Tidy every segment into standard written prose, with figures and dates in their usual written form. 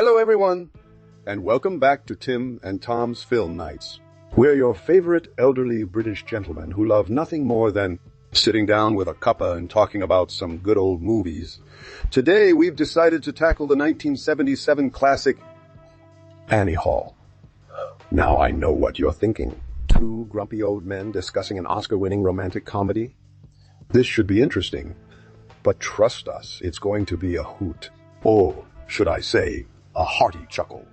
Hello everyone, and welcome back to Tim and Tom's Film Nights. We're your favorite elderly British gentlemen who love nothing more than sitting down with a cuppa and talking about some good old movies. Today we've decided to tackle the 1977 classic Annie Hall. Now I know what you're thinking. Two grumpy old men discussing an Oscar-winning romantic comedy? This should be interesting, but trust us, it's going to be a hoot. Or should I say, a hearty chuckle.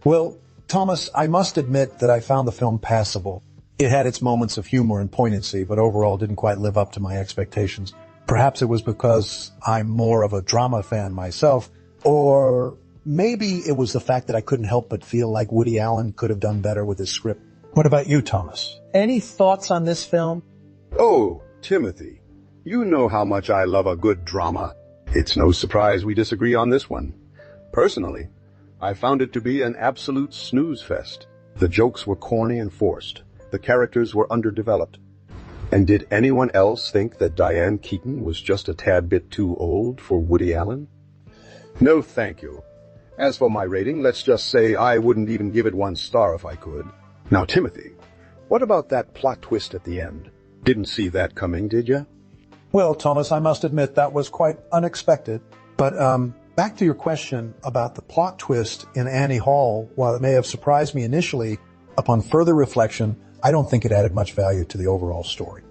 Well, Thomas, I must admit that I found the film passable. It had its moments of humor and poignancy, but overall didn't quite live up to my expectations. Perhaps it was because I'm more of a drama fan myself, or maybe it was the fact that I couldn't help but feel like Woody Allen could have done better with his script. What about you, Thomas? Any thoughts on this film? Oh, Timothy, you know how much I love a good drama. It's no surprise we disagree on this one. Personally, I found it to be an absolute snooze fest. The jokes were corny and forced. The characters were underdeveloped. And did anyone else think that Diane Keaton was just a tad bit too old for Woody Allen? No, thank you. As for my rating, let's just say I wouldn't even give it 1 star if I could. Now, Timothy, what about that plot twist at the end? Didn't see that coming, did you? Well, Thomas, I must admit that was quite unexpected. But, back to your question about the plot twist in Annie Hall, while it may have surprised me initially, upon further reflection, I don't think it added much value to the overall story.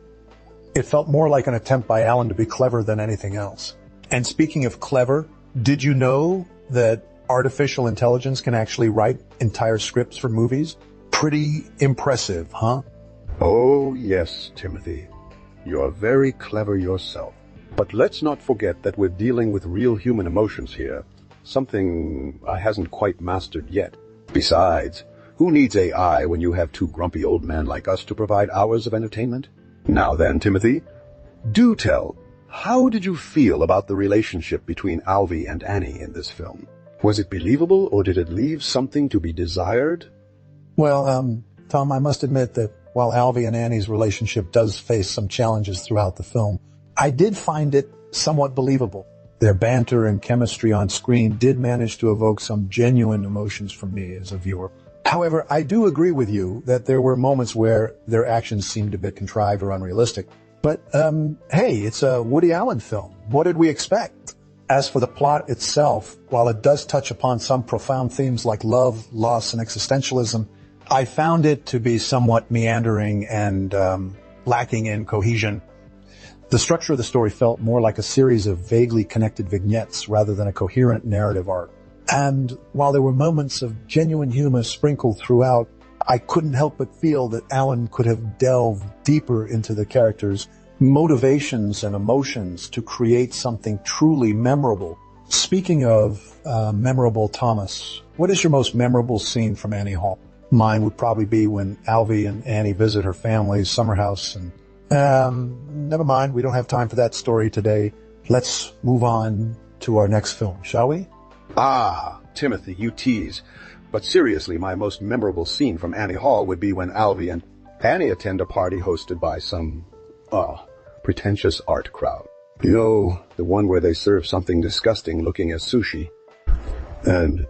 It felt more like an attempt by Allen to be clever than anything else. And speaking of clever, did you know that artificial intelligence can actually write entire scripts for movies? Pretty impressive, huh? Oh, yes, Timothy. You're very clever yourself. But let's not forget that we're dealing with real human emotions here, something I hasn't quite mastered yet. Besides, who needs AI when you have 2 grumpy old men like us to provide hours of entertainment? Now then, Timothy, do tell, how did you feel about the relationship between Alvy and Annie in this film? Was it believable, or did it leave something to be desired? Well, Tom, I must admit that while Alvy and Annie's relationship does face some challenges throughout the film, I did find it somewhat believable. Their banter and chemistry on screen did manage to evoke some genuine emotions from me as a viewer. However, I do agree with you that there were moments where their actions seemed a bit contrived or unrealistic. But, hey, it's a Woody Allen film. What did we expect? As for the plot itself, while it does touch upon some profound themes like love, loss, and existentialism, I found it to be somewhat meandering and lacking in cohesion. The structure of the story felt more like a series of vaguely connected vignettes rather than a coherent narrative arc. And while there were moments of genuine humor sprinkled throughout, I couldn't help but feel that Allen could have delved deeper into the characters' motivations and emotions to create something truly memorable. Speaking of memorable, Thomas, what is your most memorable scene from Annie Hall? Mine would probably be when Alvy and Annie visit her family's summer house and never mind, we don't have time for that story today. Let's move on to our next film, shall we? Ah, Timothy, you tease. But seriously, my most memorable scene from Annie Hall would be when Alvy and Annie attend a party hosted by some, pretentious art crowd. You know, the one where they serve something disgusting looking as sushi. And,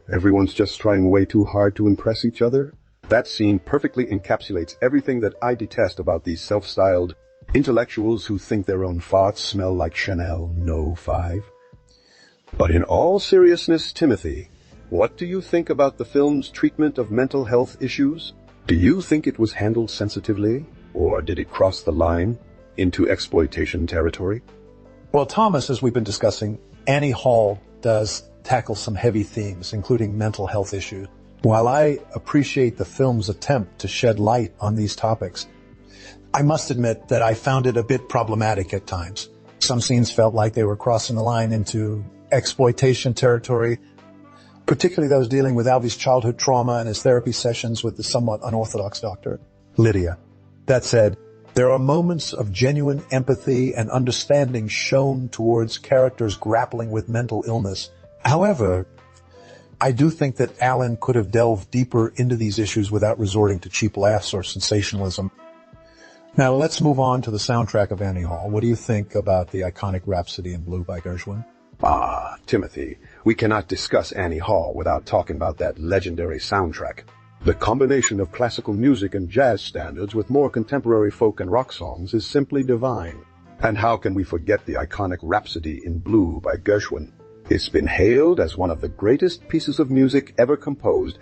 everyone's just trying way too hard to impress each other. That scene perfectly encapsulates everything that I detest about these self-styled intellectuals who think their own farts smell like Chanel No. 5. But in all seriousness, Timothy, what do you think about the film's treatment of mental health issues? Do you think it was handled sensitively, or did it cross the line into exploitation territory? Well, Thomas, as we've been discussing, Annie Hall does tackle some heavy themes, including mental health issues. While I appreciate the film's attempt to shed light on these topics, I must admit that I found it a bit problematic at times. Some scenes felt like they were crossing the line into exploitation territory, particularly those dealing with Alvy's childhood trauma and his therapy sessions with the somewhat unorthodox doctor, Lydia. That said, there are moments of genuine empathy and understanding shown towards characters grappling with mental illness. However, I do think that Allen could have delved deeper into these issues without resorting to cheap laughs or sensationalism. Now let's move on to the soundtrack of Annie Hall. What do you think about the iconic Rhapsody in Blue by Gershwin? Ah, Timothy, we cannot discuss Annie Hall without talking about that legendary soundtrack. The combination of classical music and jazz standards with more contemporary folk and rock songs is simply divine. And how can we forget the iconic Rhapsody in Blue by Gershwin? It's been hailed as one of the greatest pieces of music ever composed,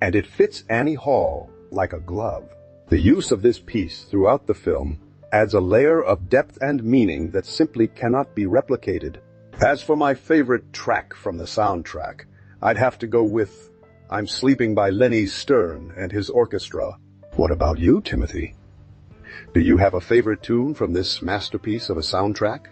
and it fits Annie Hall like a glove. The use of this piece throughout the film adds a layer of depth and meaning that simply cannot be replicated. As for my favorite track from the soundtrack, I'd have to go with I'm Sleeping by Lenny Stern and his orchestra. What about you, Timothy? Do you have a favorite tune from this masterpiece of a soundtrack?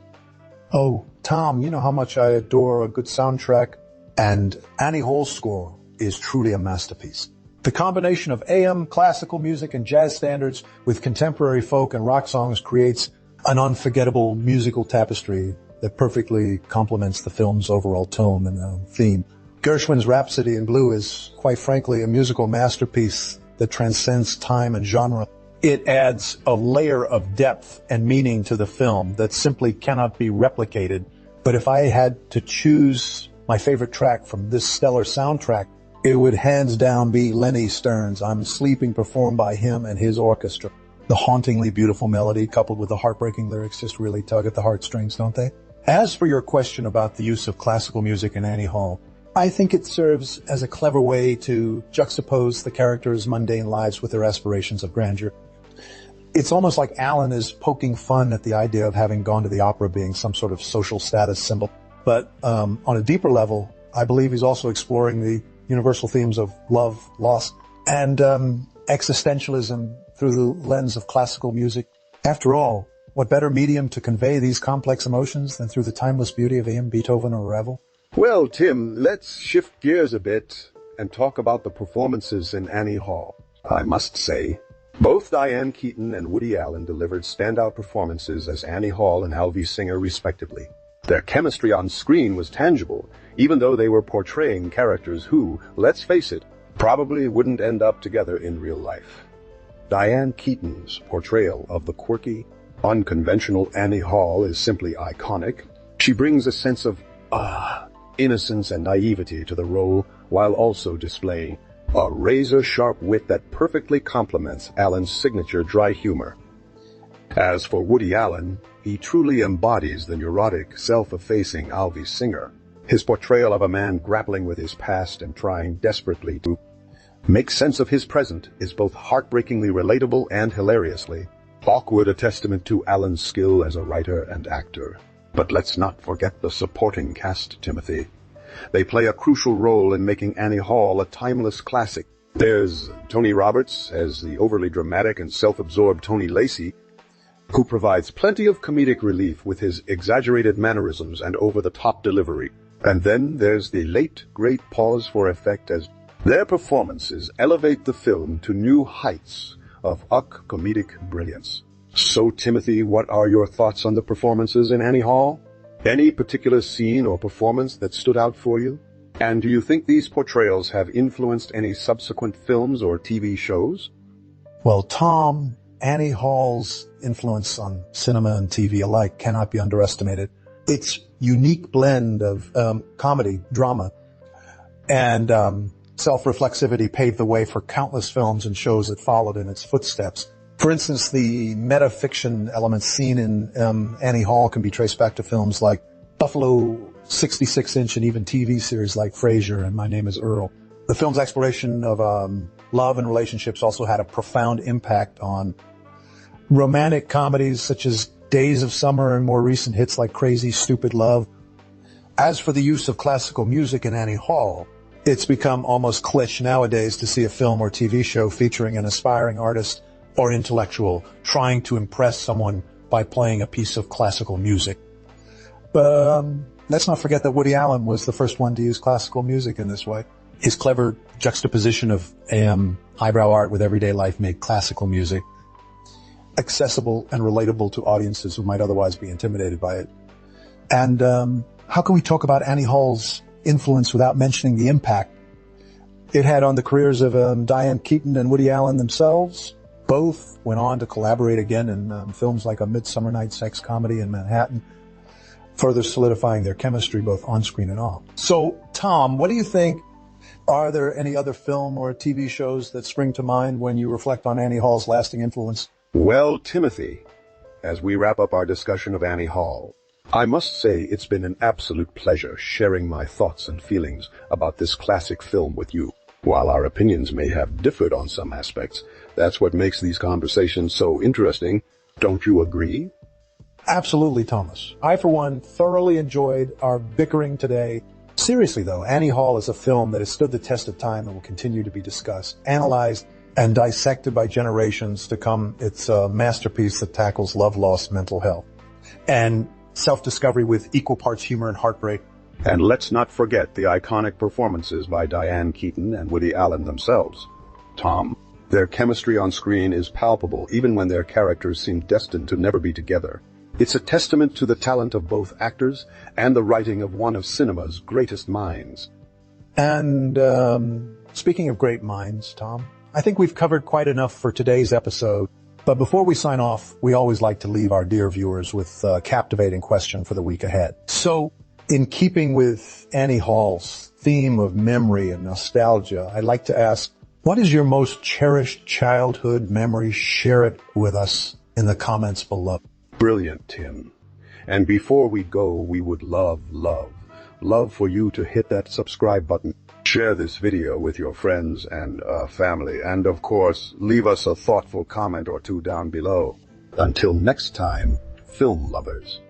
Oh, Tom, you know how much I adore a good soundtrack, and Annie Hall's score is truly a masterpiece. The combination of AM, classical music, and jazz standards with contemporary folk and rock songs creates an unforgettable musical tapestry that perfectly complements the film's overall tone and theme. Gershwin's Rhapsody in Blue is, quite frankly, a musical masterpiece that transcends time and genre. It adds a layer of depth and meaning to the film that simply cannot be replicated. But if I had to choose my favorite track from this stellar soundtrack, it would hands down be Lenny Stern's I'm Sleeping, performed by him and his orchestra. The hauntingly beautiful melody coupled with the heartbreaking lyrics just really tug at the heartstrings, don't they? As for your question about the use of classical music in Annie Hall, I think it serves as a clever way to juxtapose the characters' mundane lives with their aspirations of grandeur. It's almost like Alan is poking fun at the idea of having gone to the opera being some sort of social status symbol. But on a deeper level, I believe he's also exploring the universal themes of love, loss, and existentialism through the lens of classical music. After all, what better medium to convey these complex emotions than through the timeless beauty of A.M. Beethoven or Ravel? Well, Tim, let's shift gears a bit and talk about the performances in Annie Hall. I must say, both Diane Keaton and Woody Allen delivered standout performances as Annie Hall and Alvy Singer, respectively. Their chemistry on screen was tangible, even though they were portraying characters who, let's face it, probably wouldn't end up together in real life. Diane Keaton's portrayal of the quirky, unconventional Annie Hall is simply iconic. She brings a sense of, innocence and naivety to the role, while also displaying a razor-sharp wit that perfectly complements Allen's signature dry humor. As for Woody Allen, he truly embodies the neurotic, self-effacing Alvy Singer. His portrayal of a man grappling with his past and trying desperately to make sense of his present is both heartbreakingly relatable and hilariously awkward, a testament to Allen's skill as a writer and actor. But let's not forget the supporting cast, Timothy. They play a crucial role in making Annie Hall a timeless classic. There's Tony Roberts as the overly dramatic and self-absorbed Tony Lacey, who provides plenty of comedic relief with his exaggerated mannerisms and over-the-top delivery. And then there's the late, great pause for effect, as their performances elevate the film to new heights of comedic brilliance. So, Timothy, what are your thoughts on the performances in Annie Hall? Any particular scene or performance that stood out for you? And do you think these portrayals have influenced any subsequent films or TV shows? Well, Tom, Annie Hall's influence on cinema and TV alike cannot be underestimated. Its unique blend of comedy, drama, and self-reflexivity paved the way for countless films and shows that followed in its footsteps. For instance, the metafiction elements seen in Annie Hall can be traced back to films like Buffalo, 66-inch, and even TV series like Frasier and My Name is Earl. The film's exploration of love and relationships also had a profound impact on romantic comedies such as Days of Summer and more recent hits like Crazy Stupid Love. As for the use of classical music in Annie Hall, it's become almost cliché nowadays to see a film or TV show featuring an aspiring artist or intellectual trying to impress someone by playing a piece of classical music. But let's not forget that Woody Allen was the first one to use classical music in this way. His clever juxtaposition of highbrow art with everyday life made classical music accessible and relatable to audiences who might otherwise be intimidated by it. And how can we talk about Annie Hall's influence without mentioning the impact it had on the careers of Diane Keaton and Woody Allen themselves? Both went on to collaborate again in films like A Midsummer Night's Sex Comedy in Manhattan, further solidifying their chemistry both on screen and off. So Tom, what do you think? Are there any other film or TV shows that spring to mind when you reflect on Annie Hall's lasting influence? Well, Timothy, as we wrap up our discussion of Annie Hall, I must say it's been an absolute pleasure sharing my thoughts and feelings about this classic film with you. While our opinions may have differed on some aspects, that's what makes these conversations so interesting. Don't you agree? Absolutely, Thomas. I, for one, thoroughly enjoyed our bickering today. Seriously, though, Annie Hall is a film that has stood the test of time and will continue to be discussed, analyzed, and dissected by generations to come. It's a masterpiece that tackles love, loss, mental health, and self-discovery with equal parts humor and heartbreak. And let's not forget the iconic performances by Diane Keaton and Woody Allen themselves. Tom, their chemistry on screen is palpable even when their characters seem destined to never be together. It's a testament to the talent of both actors and the writing of one of cinema's greatest minds. And speaking of great minds, Tom, I think we've covered quite enough for today's episode. But before we sign off, we always like to leave our dear viewers with a captivating question for the week ahead. So, in keeping with Annie Hall's theme of memory and nostalgia, I'd like to ask, what is your most cherished childhood memory? Share it with us in the comments below. Brilliant, Tim. And before we go, we would love for you to hit that subscribe button. Share this video with your friends and family. And of course, leave us a thoughtful comment or two down below. Until next time, film lovers.